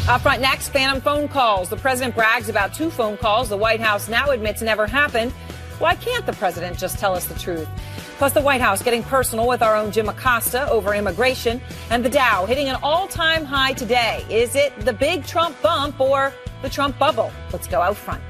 Up front next, phantom phone calls. The president brags about 2 phone calls the White House now admits never happened. Why can't the president just tell us the truth? Plus, the White House getting personal with our own Jim Acosta over immigration, and the Dow hitting an all-time high today. Is it the big Trump bump or the Trump bubble? Let's go out front.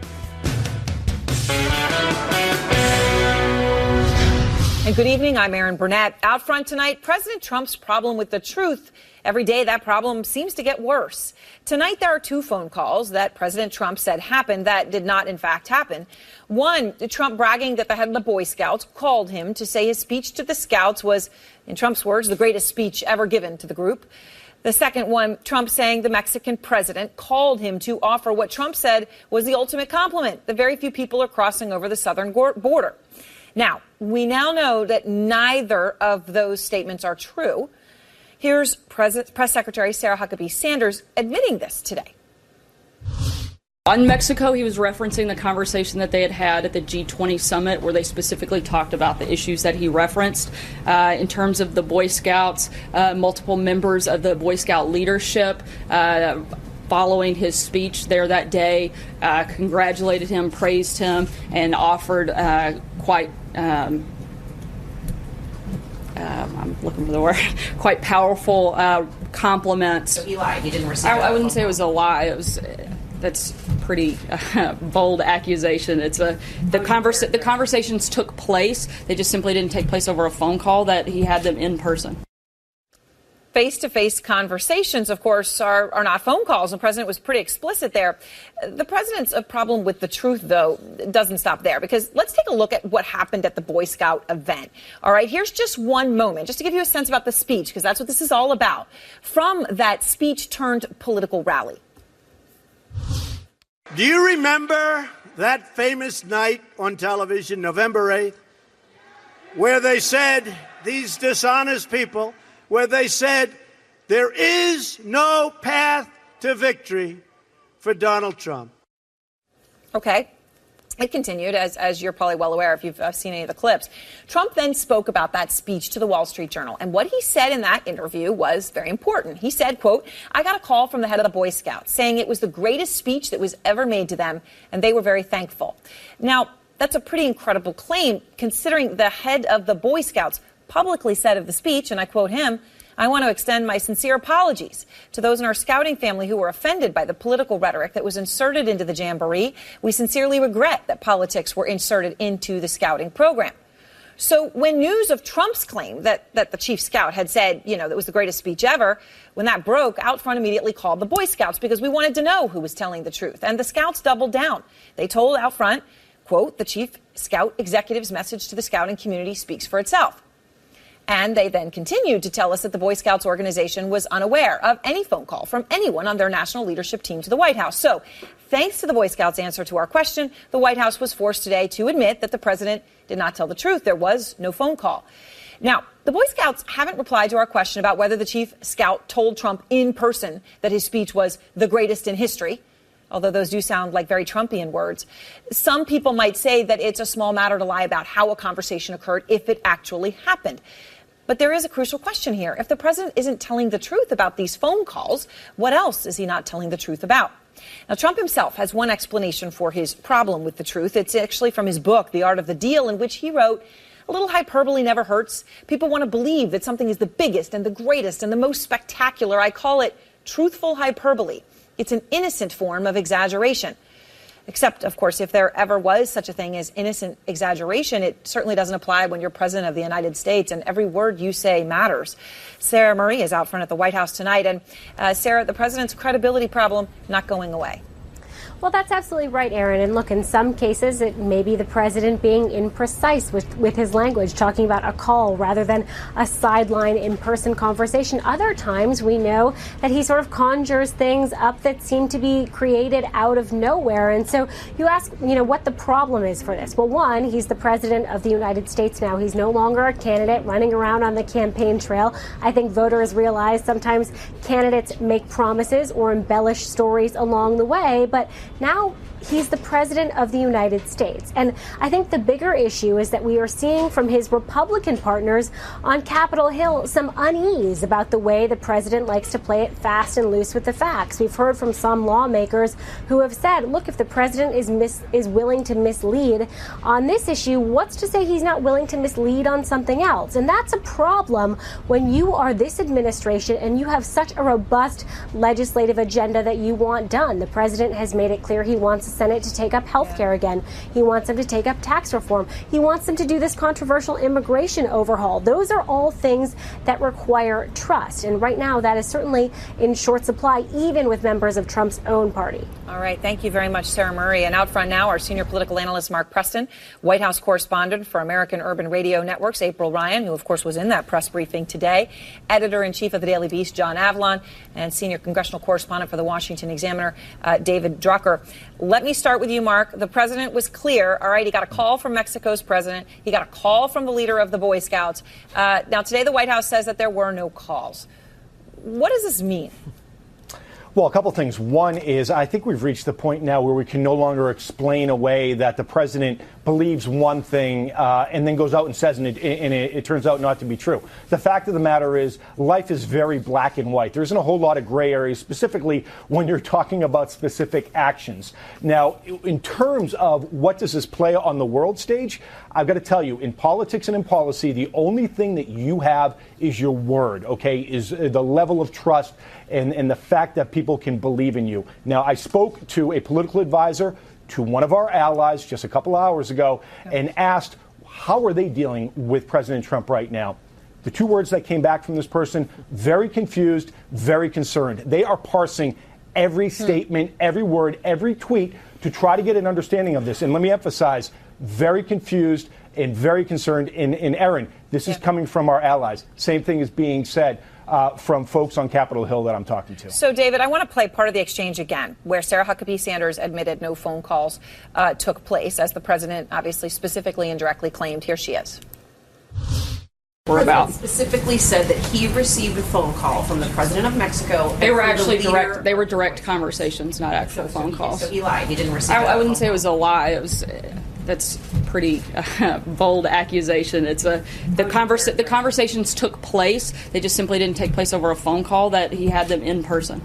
And good evening, I'm Erin Burnett. Out front tonight, President Trump's problem with the truth. Every day, that problem seems to get worse. Tonight, there are 2 phone calls that President Trump said happened that did not, in fact, happen. One, Trump bragging that the head of the Boy Scouts called him to say his speech to the Scouts was, in Trump's words, the greatest speech ever given to the group. The second one, Trump saying the Mexican president called him to offer what Trump said was the ultimate compliment, that very few people are crossing over the southern border. Now, we now know that neither of those statements are true. Here's Press Secretary Sarah Huckabee Sanders admitting this today. On Mexico, he was referencing the conversation that they had at the G20 summit where they specifically talked about the issues that he referenced. In terms of the Boy Scouts, multiple members of the Boy Scout leadership following his speech there that day congratulated him, praised him, and offered I'm looking for the word, quite powerful compliments. So he lied. He didn't receive I wouldn't say it was a lie. That's pretty bold accusation. It's the conversations took place. They just simply didn't take place over a phone call, that he had them in person. Face-to-face conversations, of course, are not phone calls. And the president was pretty explicit there. The president's problem with the truth, though, doesn't stop there, because let's take a look at what happened at the Boy Scout event. All right, here's just one moment, just to give you a sense about the speech, because that's what this is all about, from that speech turned political rally. Do you remember that famous night on television, November 8th, where they said, these dishonest people, where they said there is no path to victory for Donald Trump? Okay. It continued, as you're probably well aware if you've seen any of the clips. Trump then spoke about that speech to the Wall Street Journal. And what he said in that interview was very important. He said, quote, "I got a call from the head of the Boy Scouts saying it was the greatest speech that was ever made to them, and they were very thankful." Now, that's a pretty incredible claim, considering the head of the Boy Scouts publicly said of the speech, and I quote him, "I want to extend my sincere apologies to those in our scouting family who were offended by the political rhetoric that was inserted into the jamboree. We sincerely regret that politics were inserted into the scouting program." So when news of Trump's claim that the chief scout had said, that was the greatest speech ever, when that broke, Outfront immediately called the Boy Scouts because we wanted to know who was telling the truth. And the Scouts doubled down. They told Outfront, quote, "The chief scout executive's message to the scouting community speaks for itself." And they then continued to tell us that the Boy Scouts organization was unaware of any phone call from anyone on their national leadership team to the White House. So, thanks to the Boy Scouts' answer to our question, the White House was forced today to admit that the president did not tell the truth. There was no phone call. Now, the Boy Scouts haven't replied to our question about whether the chief scout told Trump in person that his speech was the greatest in history, although those do sound like very Trumpian words. Some people might say that it's a small matter to lie about how a conversation occurred if it actually happened. But there is a crucial question here. If the president isn't telling the truth about these phone calls, what else is he not telling the truth about? Now, Trump himself has one explanation for his problem with the truth. It's actually from his book, The Art of the Deal, in which he wrote, "A little hyperbole never hurts. People want to believe that something is the biggest and the greatest and the most spectacular. I call it truthful hyperbole. It's an innocent form of exaggeration." Except, of course, if there ever was such a thing as innocent exaggeration, it certainly doesn't apply when you're president of the United States and every word you say matters. Sarah Marie is out front at the White House tonight. And Sarah, the president's credibility problem not going away. Well, that's absolutely right, Erin. And look, in some cases, it may be the president being imprecise with his language, talking about a call rather than a sideline in-person conversation. Other times, we know that he sort of conjures things up that seem to be created out of nowhere. And so you ask, what the problem is for this. Well, one, he's the president of the United States now. He's no longer a candidate running around on the campaign trail. I think voters realize sometimes candidates make promises or embellish stories along the way, but Now he's the president of the United States. And I think the bigger issue is that we are seeing from his Republican partners on Capitol Hill some unease about the way the president likes to play it fast and loose with the facts. We've heard from some lawmakers who have said, look, if the president is willing to mislead on this issue, what's to say he's not willing to mislead on something else? And that's a problem when you are this administration and you have such a robust legislative agenda that you want done. The president has made it clear he wants the Senate to take up health care again. He wants them to take up tax reform. He wants them to do this controversial immigration overhaul. Those are all things that require trust. And right now, that is certainly in short supply, even with members of Trump's own party. All right. Thank you very much, Sarah Murray. And out front now, our senior political analyst, Mark Preston, White House correspondent for American Urban Radio Networks, April Ryan, who, of course, was in that press briefing today, editor-in-chief of the Daily Beast, John Avlon, and senior congressional correspondent for the Washington Examiner, David Drucker. Let me start with you, Mark. The president was clear. All right, he got a call from Mexico's president. He got a call from the leader of the Boy Scouts. Now, today, the White House says that there were no calls. What does this mean? Well, a couple things. One is I think we've reached the point now where we can no longer explain away that the president believes one thing and then goes out and says it turns out not to be true. The fact of the matter is life is very black and white. There isn't a whole lot of gray areas, specifically when you're talking about specific actions. Now, in terms of what does this play on the world stage, I've got to tell you, in politics and in policy, the only thing that you have is your word, okay, is the level of trust and the fact that people can believe in you. Now, I spoke to a political advisor to one of our allies just a couple hours ago and asked how are they dealing with President Trump right now. The two words that came back from this person, very confused, very concerned. They are parsing every statement, every word, every tweet to try to get an understanding of this. And let me emphasize, very confused and very concerned. And Erin, this is coming from our allies. Same thing is being said from folks on Capitol Hill that I'm talking to. So, David, I want to play part of the exchange again, where Sarah Huckabee Sanders admitted no phone calls took place, as the president obviously specifically and directly claimed. Here she is. Specifically said that he received a phone call from the president of Mexico. They were actually direct. They were direct conversations, not actual phone calls. So he lied. He didn't receive. I wouldn't say it was a lie. It was. That's pretty bold accusation. It's the conversations took place. They just simply didn't take place over a phone call. That he had them in person.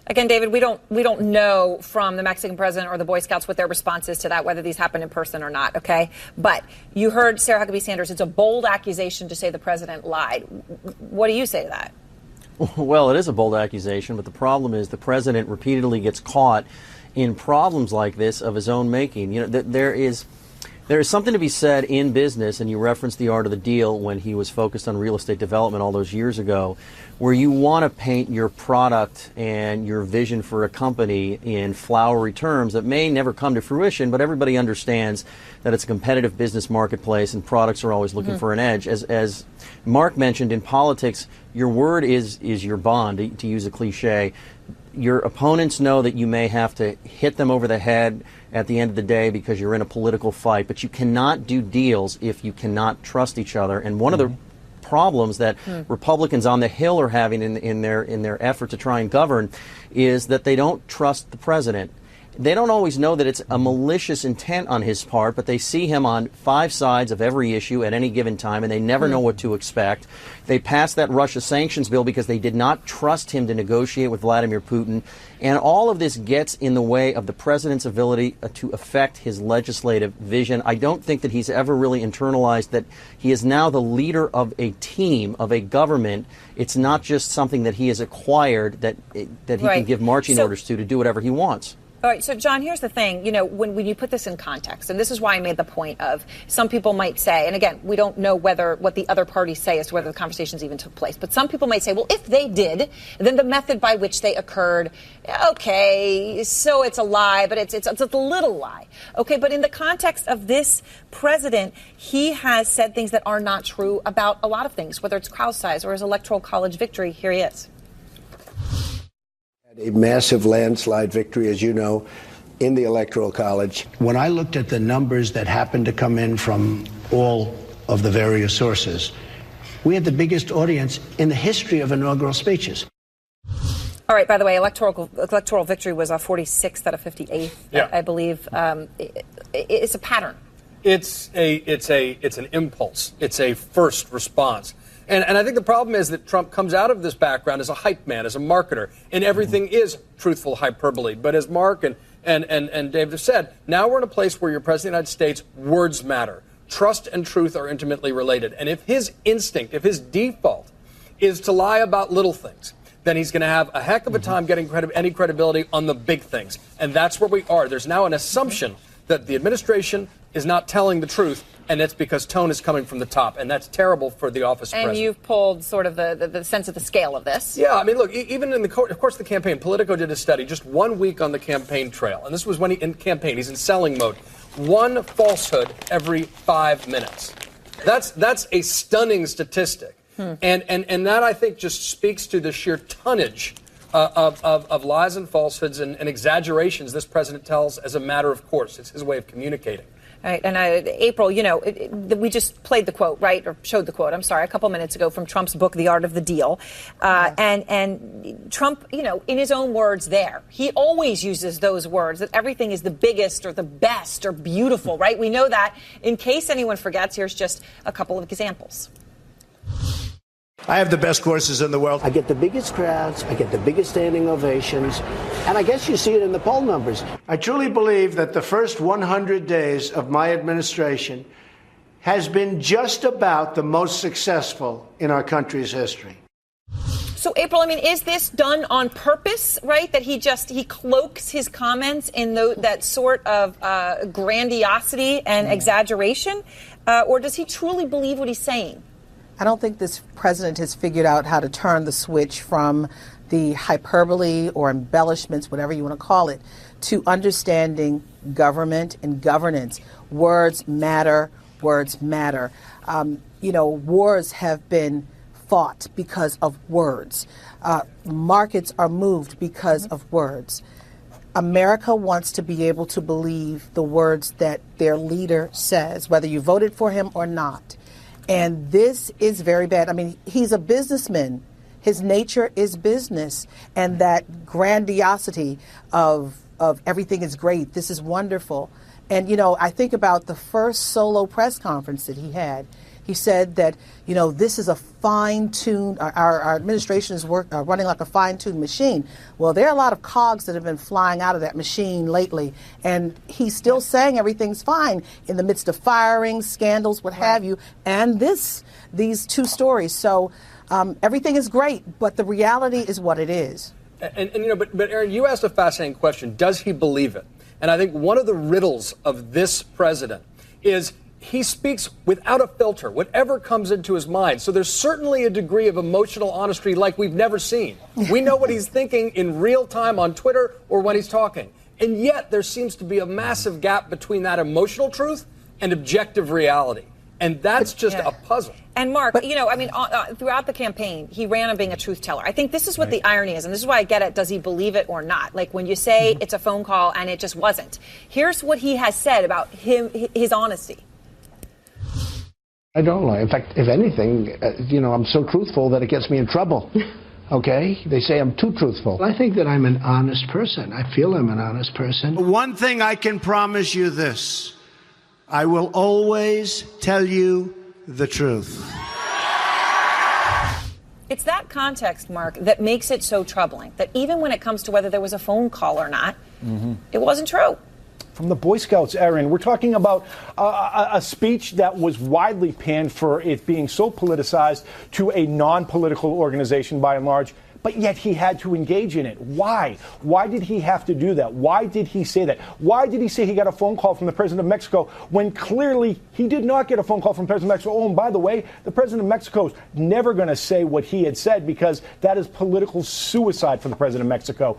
Again, David, we don't know from the Mexican president or the Boy Scouts what their response is to that, whether these happened in person or not, okay? But you heard Sarah Huckabee Sanders. It's a bold accusation to say the president lied. What do you say to that? Well, it is a bold accusation, but the problem is the president repeatedly gets caught in problems like this of his own making. You know, there is something to be said in business, and you referenced the art of the deal when he was focused on real estate development all those years ago, where you want to paint your product and your vision for a company in flowery terms that may never come to fruition, but everybody understands that it's a competitive business marketplace and products are always looking for an edge. As Mark mentioned, in politics, your word is your bond, to use a cliche. Your opponents know that you may have to hit them over the head at the end of the day because you're in a political fight, but you cannot do deals if you cannot trust each other. And one of the problems that Republicans on the Hill are having in their effort to try and govern is that they don't trust the president. They don't always know that it's a malicious intent on his part, but they see him on 5 sides of every issue at any given time, and they never know what to expect. They passed that Russia sanctions bill because they did not trust him to negotiate with Vladimir Putin. And all of this gets in the way of the president's ability to affect his legislative vision. I don't think that he's ever really internalized that he is now the leader of a team, of a government. It's not just something that he has acquired that he can give marching orders to do whatever he wants. All right, so John, here's the thing. You know, when you put this in context, and this is why I made the point of some people might say, and again, we don't know what the other parties say as to whether the conversations even took place, but some people might say, well, if they did, then the method by which they occurred, okay, so it's a lie, but it's a little lie. Okay, but in the context of this president, he has said things that are not true about a lot of things, whether it's crowd size or his electoral college victory. Here he is. A massive landslide victory, as you know, in the Electoral College. When I looked at the numbers that happened to come in from all of the various sources, we had the biggest audience in the history of inaugural speeches. All right. By the way, electoral victory was 46th out of 58th, Yeah. I believe. It's a pattern. It's an impulse. It's a first response. And I think the problem is that Trump comes out of this background as a hype man, as a marketer, and everything is truthful hyperbole. But as Mark and Dave have said, now we're in a place where you're President of the United States, words matter. Trust and truth are intimately related. And if his instinct, if his default is to lie about little things, then he's going to have a heck of a time getting any credibility on the big things. And that's where we are. There's now an assumption that the administration is not telling the truth, and it's because tone is coming from the top, and that's terrible for the office of president. And you've pulled sort of the sense of the scale of this. Yeah, I mean, look, even in of course, the campaign, Politico did a study just 1 week on the campaign trail, and this was when he's in selling mode. One falsehood every 5 minutes. That's a stunning statistic. And that, I think, just speaks to the sheer tonnage of lies and falsehoods and exaggerations this president tells as a matter of course. It's his way of communicating. All right, and April, we just played the quote, right, or showed the quote, I'm sorry, a couple minutes ago from Trump's book, The Art of the Deal. And Trump, in his own words there, he always uses those words, that everything is the biggest or the best or beautiful, right? We know that. In case anyone forgets, here's just a couple of examples. I have the best courses in the world. I get the biggest crowds, I get the biggest standing ovations, and I guess you see it in the poll numbers. I truly believe that the first 100 days of my administration has been just about the most successful in our country's history. So, April, I mean, is this done on purpose, right? That he cloaks his comments in that sort of grandiosity and exaggeration? Or does he truly believe what he's saying? I don't think this president has figured out how to turn the switch from the hyperbole or embellishments, whatever you want to call it, to understanding government and governance. Words matter. Words matter. Wars have been fought because of words. Markets are moved because of words. America wants to be able to believe the words that their leader says, whether you voted for him or not. And this is very bad. I mean, he's a businessman. His nature is business. And that grandiosity of everything is great. This is wonderful. And, I think about the first solo press conference that he had. He said that, this is a fine-tuned, our administration is running like a fine-tuned machine. Well, there are a lot of cogs that have been flying out of that machine lately, and he's still saying everything's fine in the midst of firings, scandals, what have you, and these two stories. So everything is great, but the reality is what it is. But Aaron, you asked a fascinating question. Does he believe it? And I think one of the riddles of this president is he speaks without a filter, whatever comes into his mind. So there's certainly a degree of emotional honesty like we've never seen. We know what he's thinking in real time on Twitter or when he's talking. And yet there seems to be a massive gap between that emotional truth and objective reality. And that's just a puzzle. And Mark, throughout the campaign, he ran on being a truth teller. I think this is what the irony is, and this is why I get it. Does he believe it or not? Like when you say it's a phone call and it just wasn't. Here's what he has said about his honesty. I don't lie. In fact, if anything, I'm so truthful that it gets me in trouble. Okay? They say I'm too truthful. I think that I'm an honest person. I feel I'm an honest person. One thing I can promise you this. I will always tell you the truth. It's that context, Mark, that makes it so troubling. That even when it comes to whether there was a phone call or not, it wasn't true. From the Boy Scouts, Aaron, we're talking about a speech that was widely panned for it being so politicized to a non-political organization by and large, but yet he had to engage in it. Why? Why did he have to do that? Why did he say that? Why did he say he got a phone call from the president of Mexico when clearly he did not get a phone call from the president of Mexico? Oh, and by the way, the president of Mexico is never going to say what he had said because that is political suicide for the president of Mexico.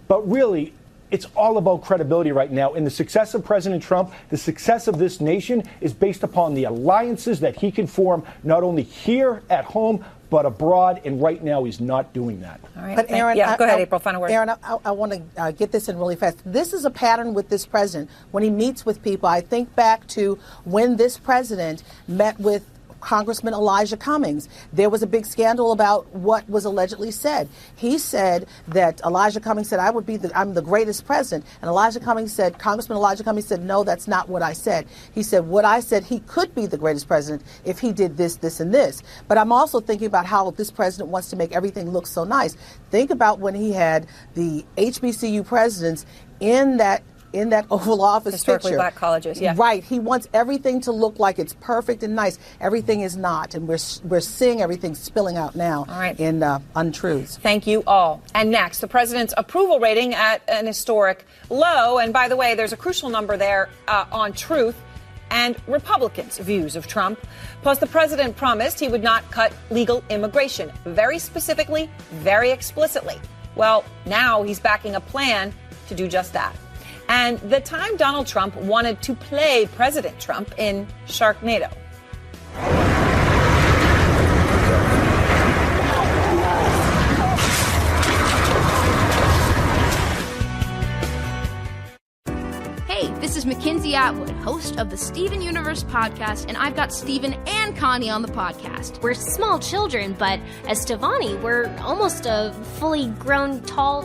But really, it's all about credibility right now. And the success of President Trump, the success of this nation is based upon the alliances that he can form, not only here at home, but abroad. And right now, he's not doing that. All right. But Aaron, go ahead, April. Final word. Aaron, I want to get this in really fast. This is a pattern with this president. When he meets with people, I think back to when this president met with Congressman Elijah Cummings. There was a big scandal about what was allegedly said. He said that Elijah Cummings said, I'm the greatest president. And Congressman Elijah Cummings said, no, that's not what I said. He said, what I said, he could be the greatest president if he did this, this, and this. But I'm also thinking about how this president wants to make everything look so nice. Think about when he had the HBCU presidents in that Oval Office historically picture. Black colleges, yeah. Right. He wants everything to look like it's perfect and nice. Everything is not, and we're seeing everything spilling out now in untruths. Thank you all. And next, the president's approval rating at an historic low. And by the way, there's a crucial number there on truth and Republicans' views of Trump. Plus, the president promised he would not cut legal immigration, very specifically, very explicitly. Well, now he's backing a plan to do just that. And the time Donald Trump wanted to play President Trump in Sharknado. Hey, this is Mackenzie Atwood, host of the Steven Universe podcast, and I've got Steven and Connie on the podcast. We're small children, but as Stevani, we're almost a fully grown, tall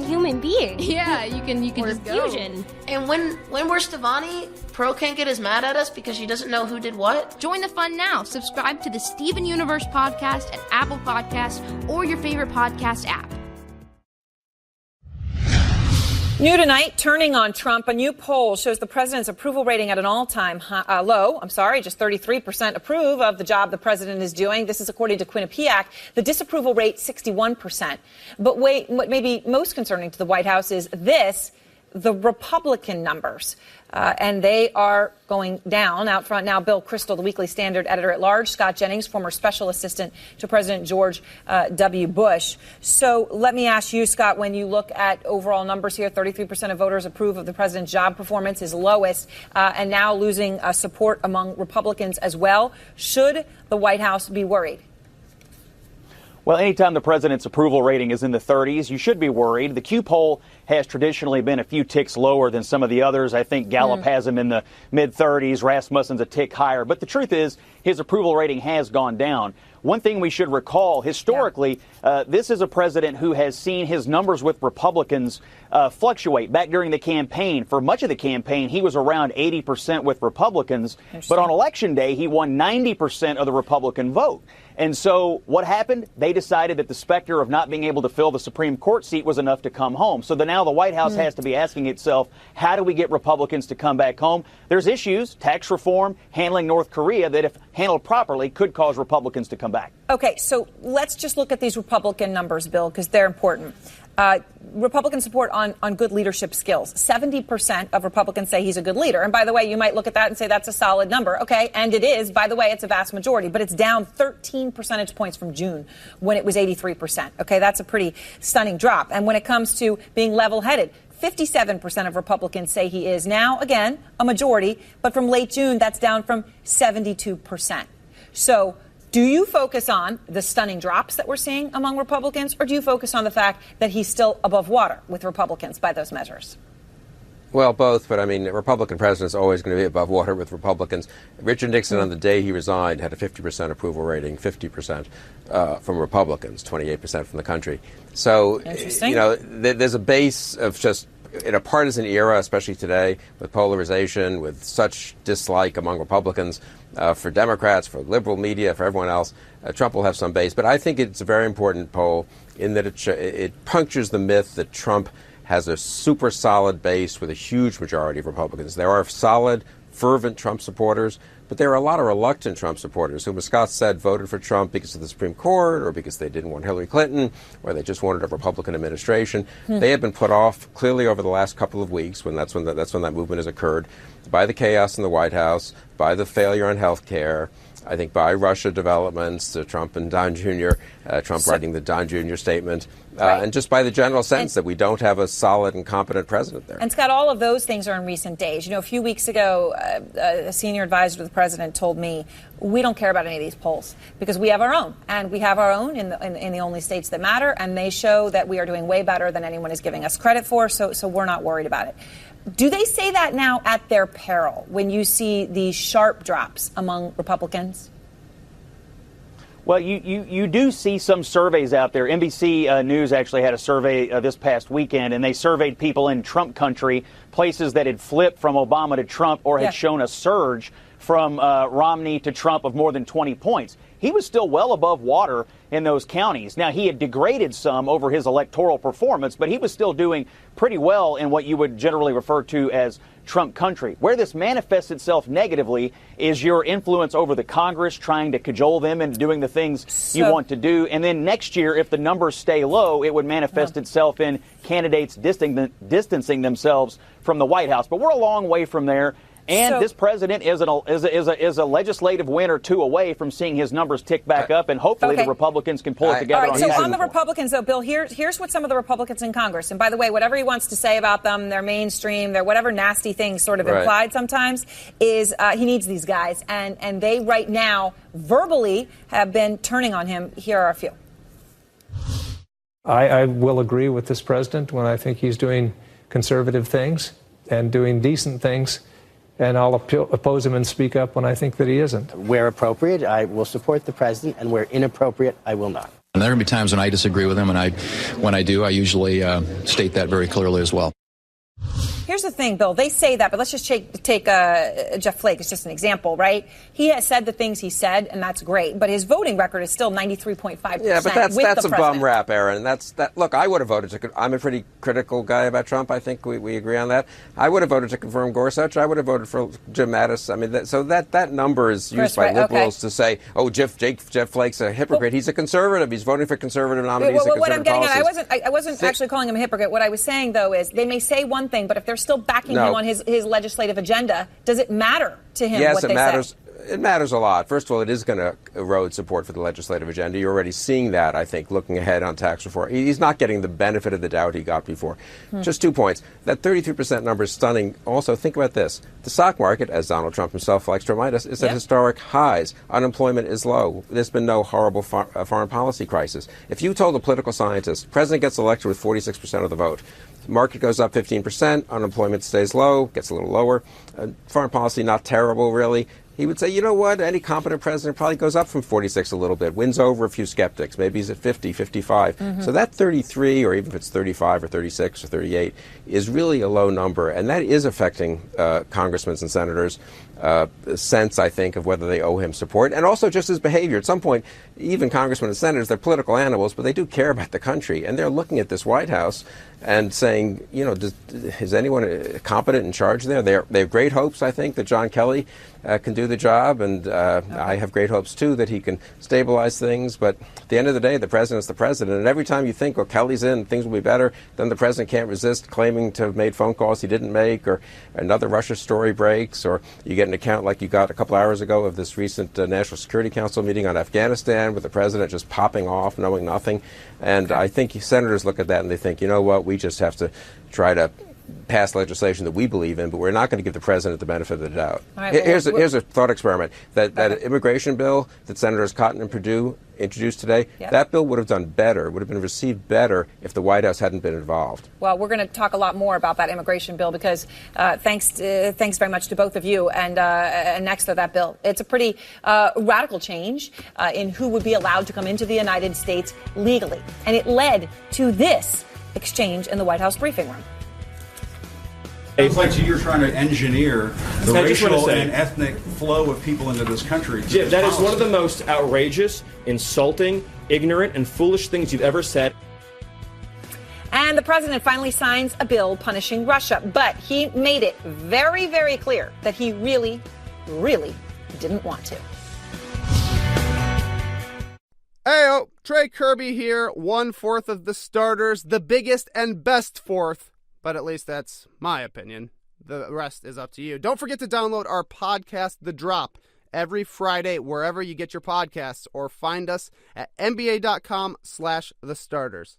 human being. Yeah, you can just fusion. Go. And when we're Stevani, Pro can't get as mad at us because she doesn't know who did what. Join the fun now. Subscribe to the Steven Universe podcast at Apple Podcasts or your favorite podcast app. New tonight, turning on Trump, a new poll shows the president's approval rating at an all-time low. Just 33% approve of the job the president is doing. This is according to Quinnipiac. The disapproval rate, 61%. But wait, what may be most concerning to the White House is the Republican numbers. And they are going down. Out front now, Bill Kristol, the Weekly Standard editor-at-large, Scott Jennings, former special assistant to President George W. Bush. So let me ask you, Scott, when you look at overall numbers here, 33% of voters approve of the president's job performance, his lowest, and now losing support among Republicans as well. Should the White House be worried? Well, anytime the president's approval rating is in the 30s, you should be worried. The Q poll has traditionally been a few ticks lower than some of the others. I think Gallup has him in the mid-30s. Rasmussen's a tick higher. But the truth is, his approval rating has gone down. One thing we should recall, historically, this is a president who has seen his numbers with Republicans fluctuate. Back during the campaign, for much of the campaign, he was around 80% with Republicans. But on Election Day, he won 90% of the Republican vote. And so what happened? They decided that the specter of not being able to fill the Supreme Court seat was enough to come home. So now the White House has to be asking itself, how do we get Republicans to come back home? There's issues, tax reform, handling North Korea, that if handled properly could cause Republicans to come back. Okay, so let's just look at these Republican numbers, Bill, because they're important. Republican support on good leadership skills. 70% of Republicans say he's a good leader. And by the way, you might look at that and say that's a solid number. Okay, and it is. By the way, it's a vast majority, but it's down 13 percentage points from June when it was 83%. Okay, that's a pretty stunning drop. And when it comes to being level-headed, 57% of Republicans say he is now, again, a majority, but from late June, that's down from 72%. So do you focus on the stunning drops that we're seeing among Republicans, or do you focus on the fact that he's still above water with Republicans by those measures? Well, both, but I mean, a Republican president is always going to be above water with Republicans. Richard Nixon, on the day he resigned, had a 50% approval rating, 50% from Republicans, 28% from the country. So, there's a base of just, in a partisan era, especially today, with polarization, with such dislike among Republicans, for Democrats, for liberal media, for everyone else, Trump will have some base. But I think it's a very important poll in that it punctures the myth that Trump has a super solid base with a huge majority of Republicans. There are solid, fervent Trump supporters, but there are a lot of reluctant Trump supporters who, as Scott said, voted for Trump because of the Supreme Court or because they didn't want Hillary Clinton or they just wanted a Republican administration. They have been put off clearly over the last couple of weeks that's when that movement has occurred, by the chaos in the White House, by the failure on health care, I think by Russia developments, Trump and Don Jr., Trump writing the Don Jr. statement, and just by the general sense that we don't have a solid and competent president there. And Scott, all of those things are in recent days. You know, a few weeks ago, a senior advisor to the president told me, we don't care about any of these polls because we have our own. And we have our own in the only states that matter, and they show that we are doing way better than anyone is giving us credit for, so we're not worried about it. Do they say that now at their peril when you see these sharp drops among Republicans? Well, you do see some surveys out there. NBC News actually had a survey this past weekend, and they surveyed people in Trump country, places that had flipped from Obama to Trump or had shown a surge from Romney to Trump of more than 20 points. He was still well above water in those counties. Now, he had degraded some over his electoral performance, but he was still doing pretty well in what you would generally refer to as Trump country. Where this manifests itself negatively is your influence over the Congress, trying to cajole them into doing the things you want to do. And then next year, if the numbers stay low, it would manifest itself in candidates distancing themselves from the White House. But we're a long way from there. And this president is a legislative win or two away from seeing his numbers tick back up, and hopefully the Republicans can pull it together. All right, so on the Republicans, though, Bill, here's what some of the Republicans in Congress, and by the way, whatever he wants to say about them, their mainstream, their whatever nasty things sort of implied sometimes, is he needs these guys, and they right now verbally have been turning on him. Here are a few. I will agree with this president when I think he's doing conservative things and doing decent things. And I'll oppose him and speak up when I think that he isn't. Where appropriate, I will support the president, and where inappropriate, I will not. And there are going to be times when I disagree with him, and when I do, I usually state that very clearly as well. Here's the thing, Bill. They say that, but let's just take Jeff Flake as just an example, right? He has said the things he said, and that's great. But his voting record is still 93.5%. Yeah, but that's a bum rap, Aaron. Look, I would have voted I'm a pretty critical guy about Trump. I think we agree on that. I would have voted to confirm Gorsuch. I would have voted for Jim Mattis. I mean, that number is used by liberals to say, oh, Jeff Flake's a hypocrite. He's a conservative. He's voting for conservative nominees. What I'm getting at, I wasn't actually calling him a hypocrite. What I was saying, though, is they may say one thing, but if they're still backing him on his legislative agenda, does it matter to him what they say? Yes, it matters. It matters a lot. First of all, it is going to erode support for the legislative agenda. You're already seeing that, I think, looking ahead on tax reform. He's not getting the benefit of the doubt he got before. Just 2 points. That 33% number is stunning. Also, think about this. The stock market, as Donald Trump himself likes to remind us, is at historic highs. Unemployment is low. There's been no horrible foreign policy crisis. If you told a political scientist, president gets elected with 46% of the vote, market goes up 15%, unemployment stays low, gets a little lower, foreign policy not terrible, really, he would say, you know what, any competent president probably goes up from 46 a little bit, wins over a few skeptics. Maybe he's at 50, 55. So that 33, or even if it's 35 or 36 or 38, is really a low number. And that is affecting congressmen and senators' sense, I think, of whether they owe him support. And also just his behavior. At some point, even congressmen and senators, they're political animals, but they do care about the country. And they're looking at this White House and saying, you know, is anyone competent in charge there? They have great hopes, I think, that John Kelly can do the job, and I have great hopes, too, that he can stabilize things. But at the end of the day, the president's the president, and every time you think, well, Kelly's in, things will be better, then the president can't resist claiming to have made phone calls he didn't make, or another Russia story breaks, or you get an account like you got a couple hours ago of this recent National Security Council meeting on Afghanistan with the president just popping off, knowing nothing. And I think senators look at that and they think, you know what, we just have to try to pass legislation that we believe in, but we're not going to give the president the benefit of the doubt. Right, here's a thought experiment. That immigration bill that Senators Cotton and Perdue introduced today, that bill would have done better, would have been received better if the White House hadn't been involved. Well, we're going to talk a lot more about that immigration bill because thanks very much to both of you. And next to that bill, it's a pretty radical change in who would be allowed to come into the United States legally. And it led to this exchange in the White House briefing room. It's like you're trying to engineer the racial and ethnic flow of people into this country. Jim, that is one of the most outrageous, insulting, ignorant, and foolish things you've ever said. And the president finally signs a bill punishing Russia, but he made it very, very clear that he really, really didn't want to. Heyo, Trey Kirby here, 1/4 of the starters, the biggest and best fourth. But at least that's my opinion. The rest is up to you. Don't forget to download our podcast, The Drop, every Friday, wherever you get your podcasts, or find us at nba.com/thestarters.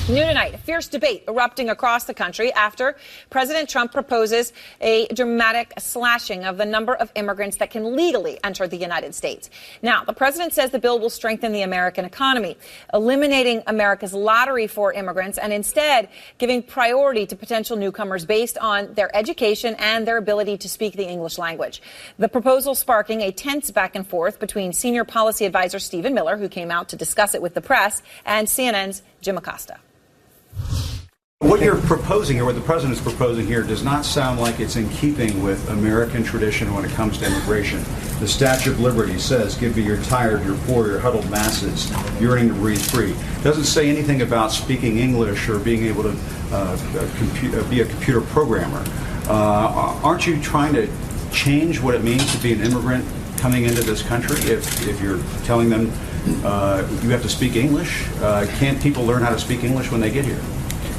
New tonight, a fierce debate erupting across the country after President Trump proposes a dramatic slashing of the number of immigrants that can legally enter the United States. Now, the president says the bill will strengthen the American economy, eliminating America's lottery for immigrants and instead giving priority to potential newcomers based on their education and their ability to speak the English language. The proposal sparking a tense back and forth between senior policy advisor Stephen Miller, who came out to discuss it with the press, and CNN's Jim Acosta. What you're proposing here, what the president's proposing here, does not sound like it's in keeping with American tradition when it comes to immigration. The Statue of Liberty says, give me your tired, your poor, your huddled masses, yearning to breathe free. It doesn't say anything about speaking English or being able to be a computer programmer. Aren't you trying to change what it means to be an immigrant coming into this country if you're telling them you have to speak English? Can't people learn how to speak English when they get here?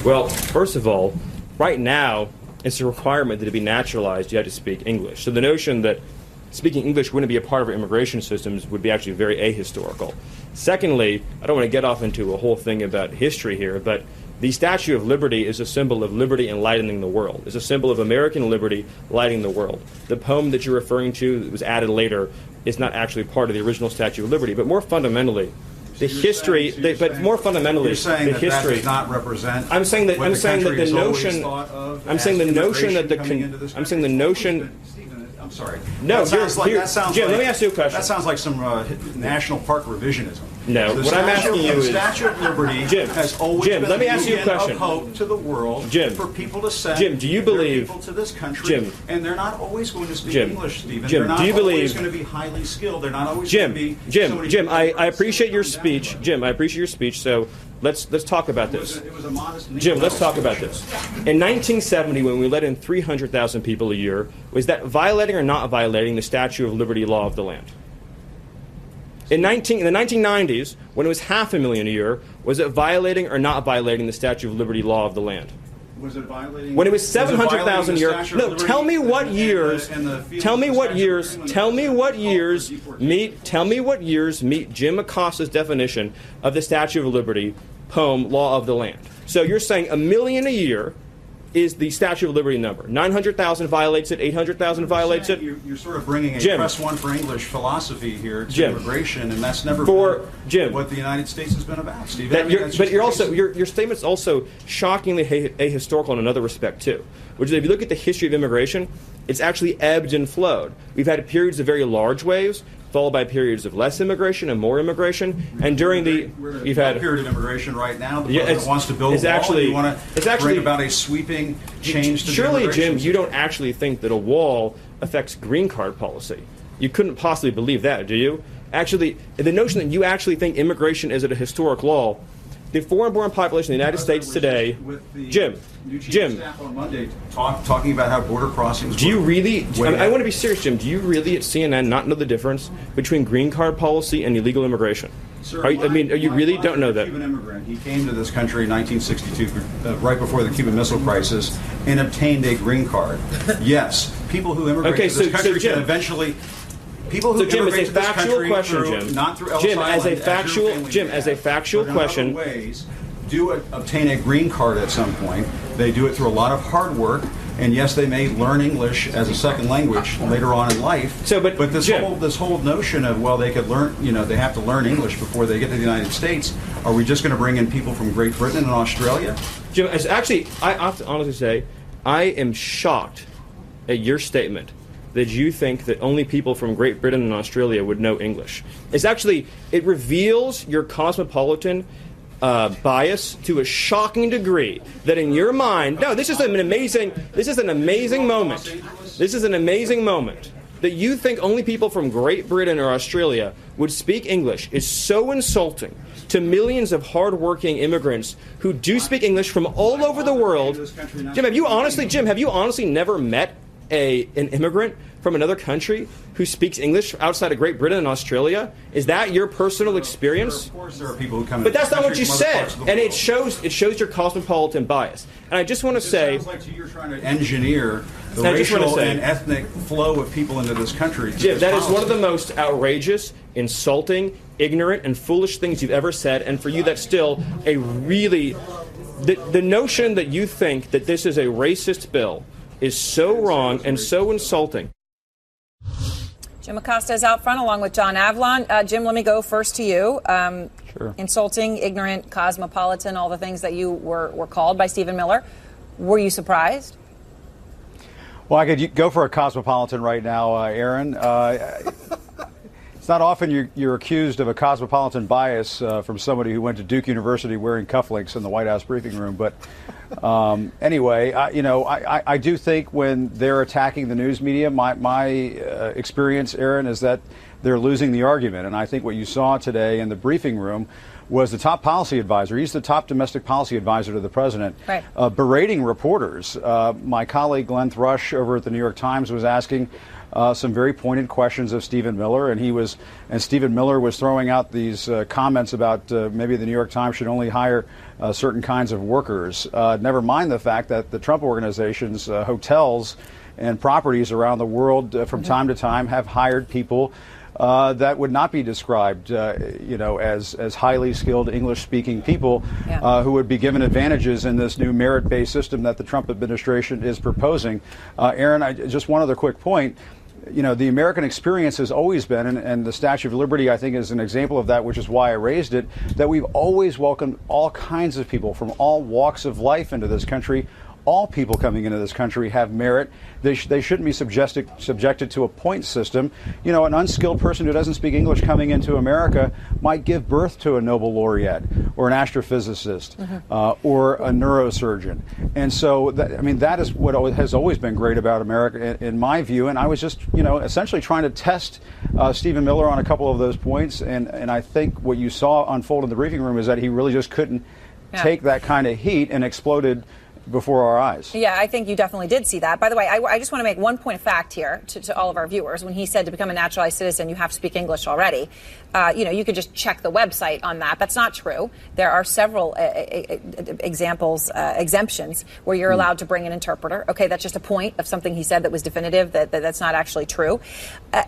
Well, first of all, right now, it's a requirement that to be naturalized, you have to speak English. So the notion that speaking English wouldn't be a part of our immigration systems would be actually very ahistorical. Secondly, I don't want to get off into a whole thing about history here, but the Statue of Liberty is a symbol of liberty enlightening the world. It's a symbol of American liberty lighting the world. The poem that you're referring to that was added later is not actually part of the original Statue of Liberty, but more fundamentally, the history. But more fundamentally, you're saying the that history that does not represent. I'm saying that. What I'm saying that country the has always notion. thought of I'm saying the as notion that the. immigration coming into this I'm saying the country. notion. I'm sorry. No, that sounds Jim, like, let me ask you a question. That sounds like some national park revisionism. No, what I'm asking you is, the Statue of Liberty Jim, has always Jim, been let me a ask you a beacon question. of hope to the world, Jim, for people to send Jim, do you believe their people to this country, Jim, and they're not always going to speak Jim, English, Stephen. Jim, they're not do you always believe going to be highly skilled. They're not always Jim, going to be Jim, I appreciate your speech. Jim, I appreciate your speech. So let's talk about this. It was a modest Jim, let's talk about this. In 1970, when we let in 300,000 people a year, was that violating or not violating the Statue of Liberty law of the land? In the 1990s, when it was 500,000 a year, was it violating or not violating the Statue of Liberty law of the land? Was it violating? When it was 700,000 a year. No, tell me what years. Tell me what years. Tell me what years meet. Tell me what years meet Jim Acosta's definition of the Statue of Liberty poem law of the land. So you're saying 1 million a year is the Statue of Liberty number. 900,000 violates it. 800,000 violates it. You're sort of bringing a Jim, press one for English philosophy here to Jim, immigration, and that's never been what the United States has been about, Stephen. But you're also your statement's also shockingly ahistorical in another respect too, which is if you look at the history of immigration, it's actually ebbed and flowed. We've had periods of very large waves, followed by periods of less immigration and more immigration. And during you've had a period of immigration right now. The yeah, president wants to build a wall. Actually, and you want to bring about a sweeping change to the surely, immigration Jim, you don't actually think that a wall affects green card policy. You couldn't possibly believe that, do you? Actually, the notion that you actually think immigration is at a historic law, the foreign-born population in the United States today, Jim, staff on Monday talking about how border crossings. Do you really? I want to be serious, Jim. Do you really at CNN not know the difference between green card policy and illegal immigration? Sir, are you really don't know that? Cuban immigrant. He came to this country in 1962, right before the Cuban Missile Crisis, and obtained a green card. Yes, people who immigrate to this country can eventually. People who Jim, immigrate as a to this factual country question, through, Jim. not through Ellis Jim, Island, as a factual question. Ways, do obtain a green card at some point. They do it through a lot of hard work. And yes, they may learn English as a second language later on in life. So, but this whole notion of they could learn, they have to learn English before they get to the United States. Are we just going to bring in people from Great Britain and Australia? Jim, I have to honestly say, I am shocked at your statement that you think that only people from Great Britain and Australia would know English. It reveals your cosmopolitan bias to a shocking degree that in your mind, this is an amazing moment that you think only people from Great Britain or Australia would speak English is so insulting to millions of hardworking immigrants who do speak English from all over the world. Jim, have you honestly never met an immigrant from another country who speaks English outside of Great Britain and Australia? Is that your personal experience? Of course, there are people who come. But that's not what you said, and it shows your cosmopolitan bias. And I just want to say, it sounds like you're trying to engineer the racial and ethnic flow of people into this country. Jim, that is one of the most outrageous, insulting, ignorant, and foolish things you've ever said. And for you, that's still a really The notion that you think that this is a racist bill is so wrong and so insulting. Jim Acosta is out front along with John Avlon. Jim, let me go first to you. Sure. Insulting, ignorant, cosmopolitan, all the things that you were called by Stephen Miller. Were you surprised? Well, I could go for a cosmopolitan right now, Aaron. It's not often you're accused of a cosmopolitan bias from somebody who went to Duke University wearing cufflinks in the White House briefing room. But anyway, I do think when they're attacking the news media, my experience, Aaron, is that they're losing the argument. And I think what you saw today in the briefing room was the top policy advisor. He's the top domestic policy advisor to the president, right. Berating reporters. My colleague Glenn Thrush over at the New York Times was asking some very pointed questions of Stephen Miller, and Stephen Miller was throwing out these comments about maybe the New York Times should only hire certain kinds of workers. Never mind the fact that the Trump organization's hotels and properties around the world from time to time have hired people that would not be described, as highly skilled English-speaking people who would be given advantages in this new merit-based system that the Trump administration is proposing. Aaron, just one other quick point. The American experience has always been, and the Statue of Liberty, I think, is an example of that, which is why I raised it, that we've always welcomed all kinds of people from all walks of life into this country. All people coming into this country have merit. They shouldn't be subjected to a point system. An unskilled person who doesn't speak English coming into America might give birth to a Nobel laureate or an astrophysicist or a neurosurgeon. And so, that is what has always been great about America, in my view. And I was just, essentially trying to test Stephen Miller on a couple of those points. And I think what you saw unfold in the briefing room is that he really just couldn't take that kind of heat and exploded before our eyes. Yeah, I think you definitely did see that. By the way, I just want to make one point of fact here to all of our viewers. When he said to become a naturalized citizen, you have to speak English already. You could just check the website on that. That's not true. There are several exemptions where you're allowed to bring an interpreter. Okay, that's just a point of something he said that was definitive, that's not actually true.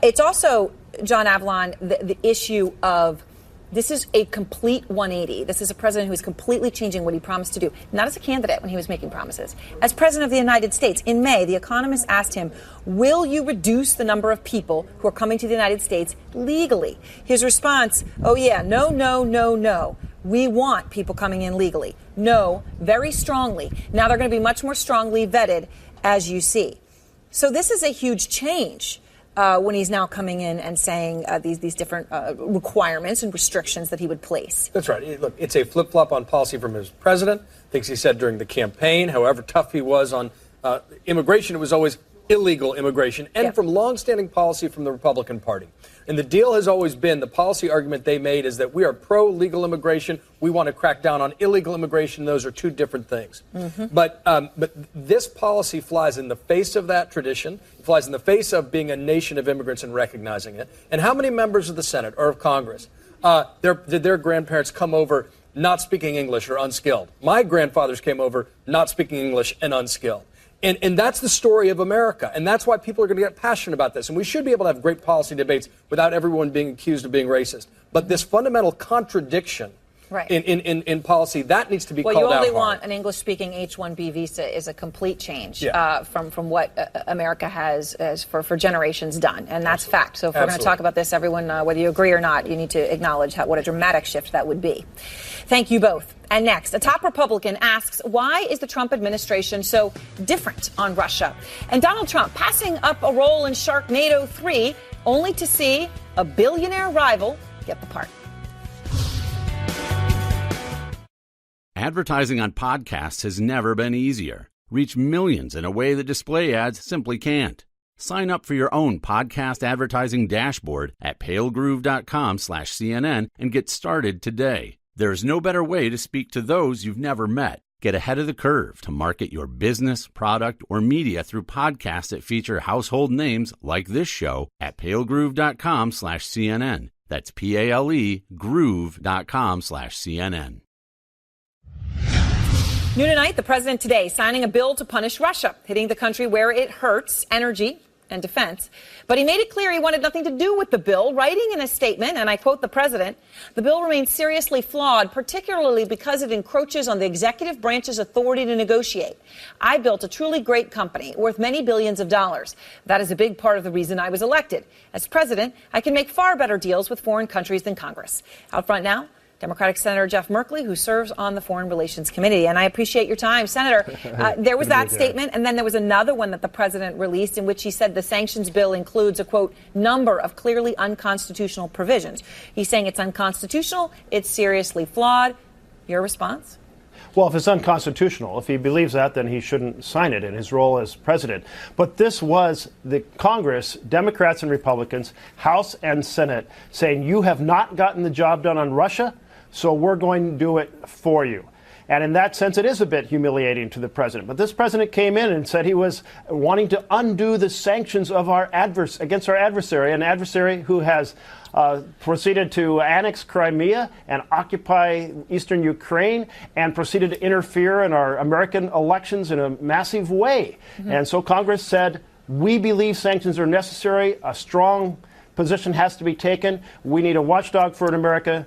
It's also, John Avlon, the issue of this is a complete 180. This is a president who is completely changing what he promised to do. Not as a candidate when he was making promises. As president of the United States, in May, The Economist asked him, will you reduce the number of people who are coming to the United States legally? His response, oh yeah, no, no, no, no. We want people coming in legally. No, very strongly. Now they're going to be much more strongly vetted, as you see. So this is a huge change. When he's now coming in and saying these different requirements and restrictions that he would place. That's right. Look, it's a flip-flop on policy from his president. Things he said during the campaign, however tough he was on immigration, it was always illegal immigration, and from longstanding policy from the Republican Party. And the deal has always been, the policy argument they made is that we are pro-legal immigration. We want to crack down on illegal immigration. Those are two different things. But this policy flies in the face of that tradition, flies in the face of being a nation of immigrants and recognizing it. And how many members of the Senate or of Congress did their grandparents come over not speaking English or unskilled? My grandfathers came over not speaking English and unskilled. And that's the story of America. And that's why people are going to get passionate about this. And we should be able to have great policy debates without everyone being accused of being racist. But this fundamental contradiction in policy, that needs to be called out. Well, you only hard. want an English-speaking H-1B visa is a complete change from what America has for generations done. And that's fact. So if we're going to talk about this, everyone, whether you agree or not, you need to acknowledge what a dramatic shift that would be. Thank you both. And next, a top Republican asks, why is the Trump administration so different on Russia? And Donald Trump passing up a role in Sharknado 3, only to see a billionaire rival get the part. Advertising on podcasts has never been easier. Reach millions in a way that display ads simply can't. Sign up for your own podcast advertising dashboard at palegroove.com/CNN and get started today. There's no better way to speak to those you've never met. Get ahead of the curve to market your business, product, or media through podcasts that feature household names like this show at palegroove.com/CNN. That's PALE groove.com/CNN. New tonight, the president today signing a bill to punish Russia, hitting the country where it hurts, energy, and defense. But he made it clear he wanted nothing to do with the bill, writing in a statement, and I quote the president, "The bill remains seriously flawed, particularly because it encroaches on the executive branch's authority to negotiate. I built a truly great company worth many billions of dollars. That is a big part of the reason I was elected. As president, I can make far better deals with foreign countries than Congress." Out front now, Democratic Senator Jeff Merkley, who serves on the Foreign Relations Committee. And I appreciate your time, Senator. There was that statement, and then there was another one that the president released in which he said the sanctions bill includes a, quote, number of clearly unconstitutional provisions. He's saying it's unconstitutional, it's seriously flawed. Your response? Well, if it's unconstitutional, if he believes that, then he shouldn't sign it in his role as president. But this was the Congress, Democrats and Republicans, House and Senate, saying you have not gotten the job done on Russia, so we're going to do it for you. And in that sense, it is a bit humiliating to the president. But this president came in and said he was wanting to undo the sanctions of against our adversary, an adversary who has proceeded to annex Crimea and occupy eastern Ukraine and proceeded to interfere in our American elections in a massive way. Mm-hmm. And so Congress said, we believe sanctions are necessary. A strong position has to be taken. We need a watchdog for America,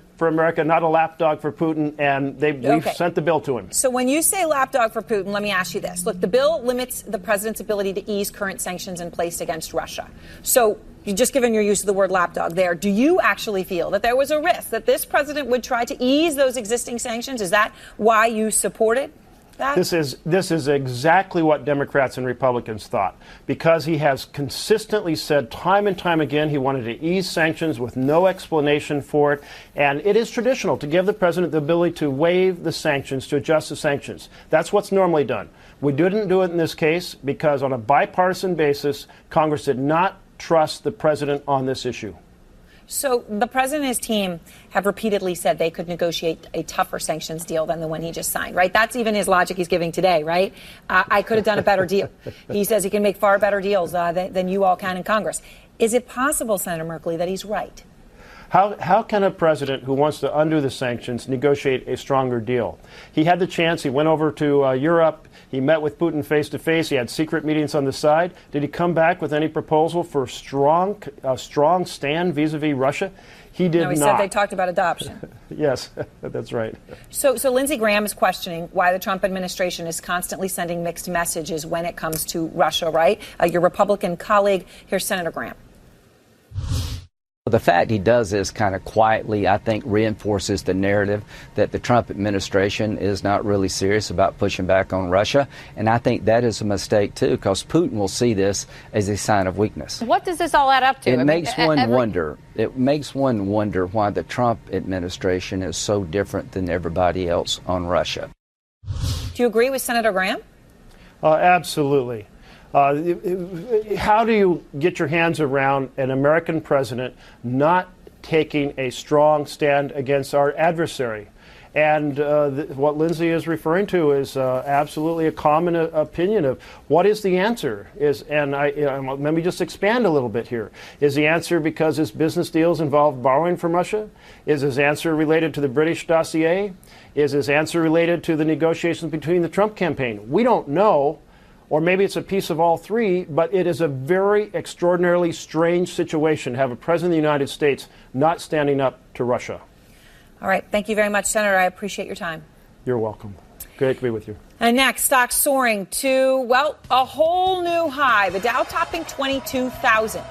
not a lapdog for Putin, and we've sent the bill to him. So when you say lapdog for Putin, let me ask you this. Look, the bill limits the president's ability to ease current sanctions in place against Russia. So you just given your use of the word lapdog there, do you actually feel that there was a risk that this president would try to ease those existing sanctions? Is that why you supported that? This is exactly what Democrats and Republicans thought, because he has consistently said time and time again he wanted to ease sanctions with no explanation for it. And it is traditional to give the president the ability to waive the sanctions, to adjust the sanctions. That's what's normally done. We didn't do it in this case because on a bipartisan basis, Congress did not trust the president on this issue. So the president and his team have repeatedly said they could negotiate a tougher sanctions deal than the one he just signed, right? That's even his logic he's giving today, right? I could have done a better deal. He says he can make far better deals than you all can in Congress. Is it possible, Senator Merkley, that he's right? How can a president who wants to undo the sanctions negotiate a stronger deal? He had the chance. He went over to Europe. He met with Putin face to face. He had secret meetings on the side. Did he come back with any proposal for a strong stand vis-a-vis Russia? He did not. No, he said they talked about adoption. Yes, that's right. So Lindsey Graham is questioning why the Trump administration is constantly sending mixed messages when it comes to Russia, right? Your Republican colleague, here's Senator Graham. The fact he does this kind of quietly, I think, reinforces the narrative that the Trump administration is not really serious about pushing back on Russia. And I think that is a mistake, too, because Putin will see this as a sign of weakness. What does this all add up to? It makes one wonder. It makes one wonder why the Trump administration is so different than everybody else on Russia. Do you agree with Senator Graham? Absolutely. How do you get your hands around an American president not taking a strong stand against our adversary? And what Lindsey is referring to is absolutely a common opinion of what is the answer. Let me just expand a little bit here. Is the answer because his business deals involve borrowing from Russia? Is his answer related to the British dossier? Is his answer related to the negotiations between the Trump campaign? We don't know. Or maybe it's a piece of all three, but it is a very extraordinarily strange situation to have a president of the United States not standing up to Russia. All right. Thank you very much, Senator. I appreciate your time. You're welcome. Great to be with you. And next, stocks soaring to, well, a whole new high. The Dow topping 22,000.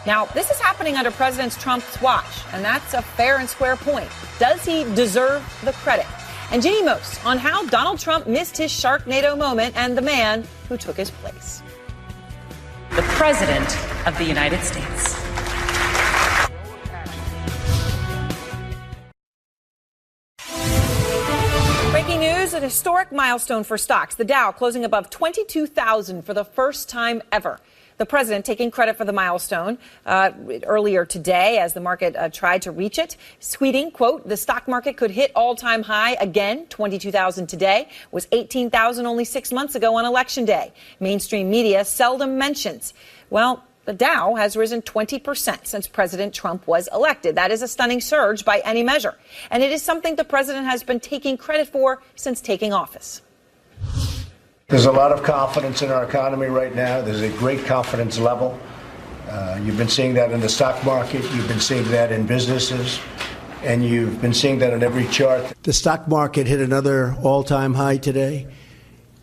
Now, this is happening under President Trump's watch, and that's a fair and square point. Does he deserve the credit? And Ginny Most on how Donald Trump missed his Sharknado moment and the man who took his place. The President of the United States. Breaking news, an historic milestone for stocks. The Dow closing above 22,000 for the first time ever. The president taking credit for the milestone earlier today as the market tried to reach it, tweeting, quote, the stock market could hit all-time high again. 22,000 today was 18,000 only 6 months ago on Election Day. Mainstream media seldom mentions. Well, the Dow has risen 20% since President Trump was elected. That is a stunning surge by any measure. And it is something the president has been taking credit for since taking office. There's a lot of confidence in our economy right now. There's a great confidence level. You've been seeing that in the stock market. You've been seeing that in businesses. And you've been seeing that on every chart. The stock market hit another all-time high today.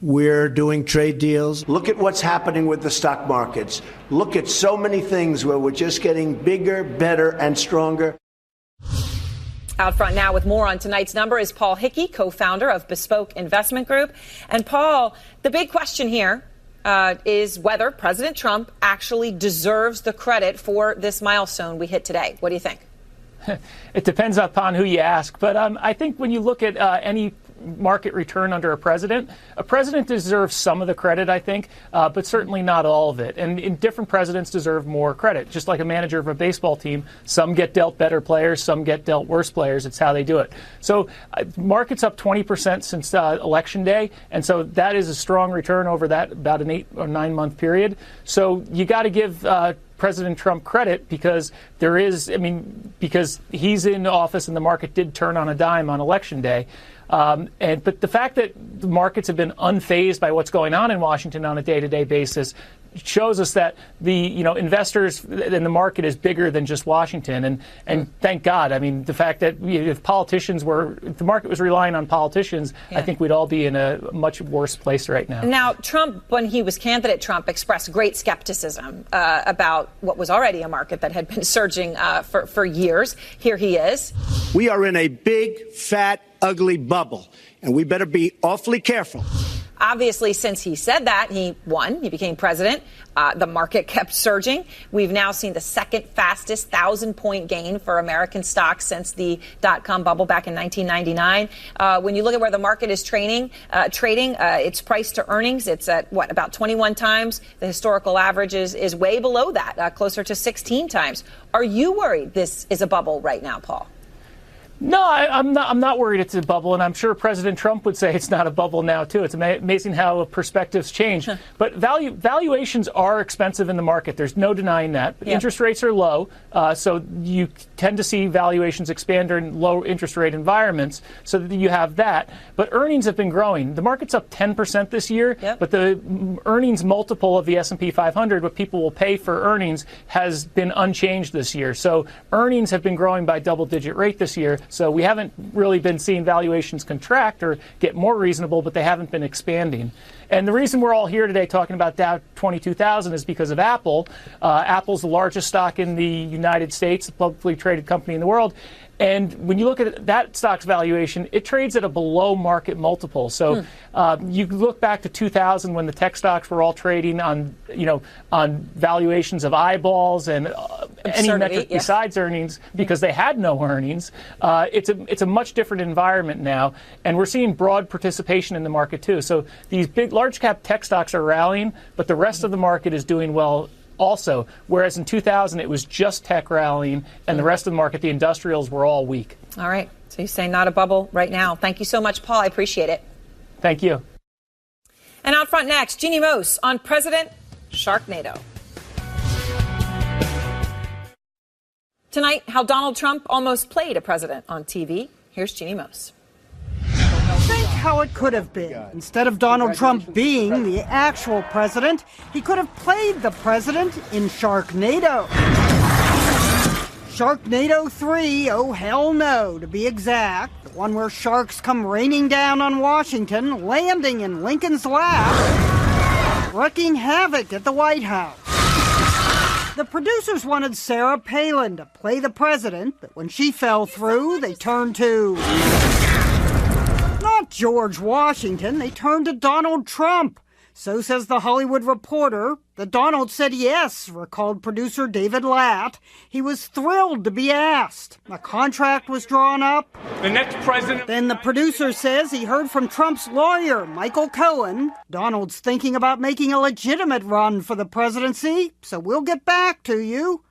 We're doing trade deals. Look at what's happening with the stock markets. Look at so many things where we're just getting bigger, better, and stronger. Out front now with more on tonight's number is Paul Hickey, co-founder of Bespoke Investment Group. And Paul, the big question here is whether President Trump actually deserves the credit for this milestone we hit today. What do you think? It depends upon who you ask. But I think when you look at any market return under a president deserves some of the credit, I think, but certainly not all of it. And different presidents deserve more credit. Just like a manager of a baseball team, some get dealt better players, some get dealt worse players. It's how they do it. So market's up 20% since Election Day, and so that is a strong return over that about an 8 or 9 month period. So you got to give President Trump credit because because he's in office and the market did turn on a dime on Election Day. But the fact that the markets have been unfazed by what's going on in Washington on a day-to-day basis shows us that the investors and the market is bigger than just Washington, and thank God. I mean, the fact that if the market was relying on politicians, I think we'd all be in a much worse place right now. Now, Trump, when he was candidate, Trump expressed great skepticism about what was already a market that had been surging for years. Here he is. We are in a big, fat, ugly bubble, and we better be awfully careful. Obviously, since he said that, he won. He became president. The market kept surging. We've now seen the second fastest 1,000-point gain for American stocks since the dot-com bubble back in 1999. When you look at where the market is trading, its price to earnings, it's at, about 21 times. The historical average is way below that, closer to 16 times. Are you worried this is a bubble right now, Paul? No, I'm not worried it's a bubble, and I'm sure President Trump would say it's not a bubble now, too. It's amazing how perspectives change. But valuations are expensive in the market. There's no denying that. Yeah. Interest rates are low, so you tend to see valuations expand in low interest rate environments, so that you have that. But earnings have been growing. The market's up 10% this year, but the earnings multiple of the S&P 500, what people will pay for earnings, has been unchanged this year. So earnings have been growing by double-digit rate this year. So we haven't really been seeing valuations contract or get more reasonable, but they haven't been expanding. And the reason we're all here today talking about Dow 22,000 is because of Apple. Apple's the largest stock in the United States, a publicly traded company in the world. And when you look at that stock's valuation, it trades at a below market multiple. So you look back to 2000 when the tech stocks were all trading on valuations of eyeballs and any metric besides earnings because they had no earnings. It's a much different environment now, and we're seeing broad participation in the market too. So these big large cap tech stocks are rallying, but the rest of the market is doing well also, whereas in 2000 it was just tech rallying and the rest of the market, the industrials, were all weak. All right. So you're saying not a bubble right now. Thank you so much, Paul. I appreciate it. Thank you. And out front next, Jeannie Mose on President Sharknado. Tonight, how Donald Trump almost played a president on TV. Here's Jeannie Mose. Think how it could have been. Instead of Donald Trump being the actual president, he could have played the president in Sharknado. Sharknado 3, oh hell no, to be exact. The one where sharks come raining down on Washington, landing in Lincoln's lap, wreaking havoc at the White House. The producers wanted Sarah Palin to play the president, but when she fell through, they turned to not George Washington, they turned to Donald Trump. So says The Hollywood Reporter. That Donald said yes, recalled producer David Latt. He was thrilled to be asked. A contract was drawn up. The next president. Then the producer says he heard from Trump's lawyer, Michael Cohen. Donald's thinking about making a legitimate run for the presidency, so we'll get back to you.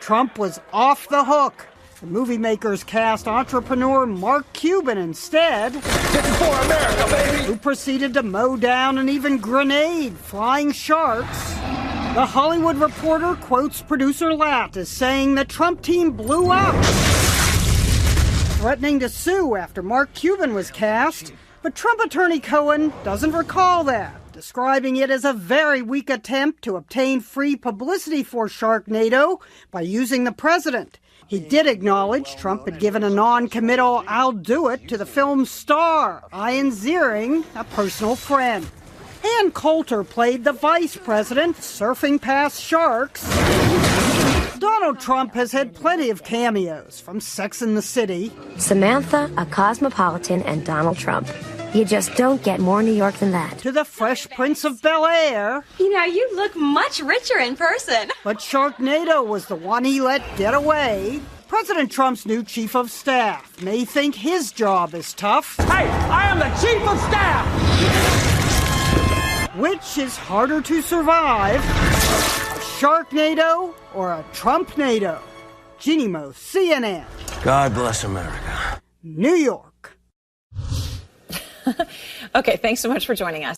Trump was off the hook. The movie makers cast entrepreneur Mark Cuban instead, For America, baby! who proceeded to mow down and even grenade flying sharks. The Hollywood Reporter quotes producer Latt as saying the Trump team blew up, threatening to sue after Mark Cuban was cast. But Trump attorney Cohen doesn't recall that. describing it as a very weak attempt to obtain free publicity for Sharknado by using the president. He did acknowledge Trump had given a non-committal "I'll do it" to the film's star, Ian Ziering, a personal friend. Ann Coulter played the vice president, surfing past sharks. Donald Trump has had plenty of cameos, from Sex and the City, Samantha, a cosmopolitan, and Donald Trump. You just don't get more New York than that. to the Fresh Prince of Bel-Air. You know, you look much richer in person. But Sharknado was the one he let get away. President Trump's new chief of staff may think his job is tough. Hey, I am the chief of staff! Which is harder to survive, a Sharknado or a Trumpnado? Jeannie Moe, CNN, God bless America. New York. Okay, thanks so much for joining us.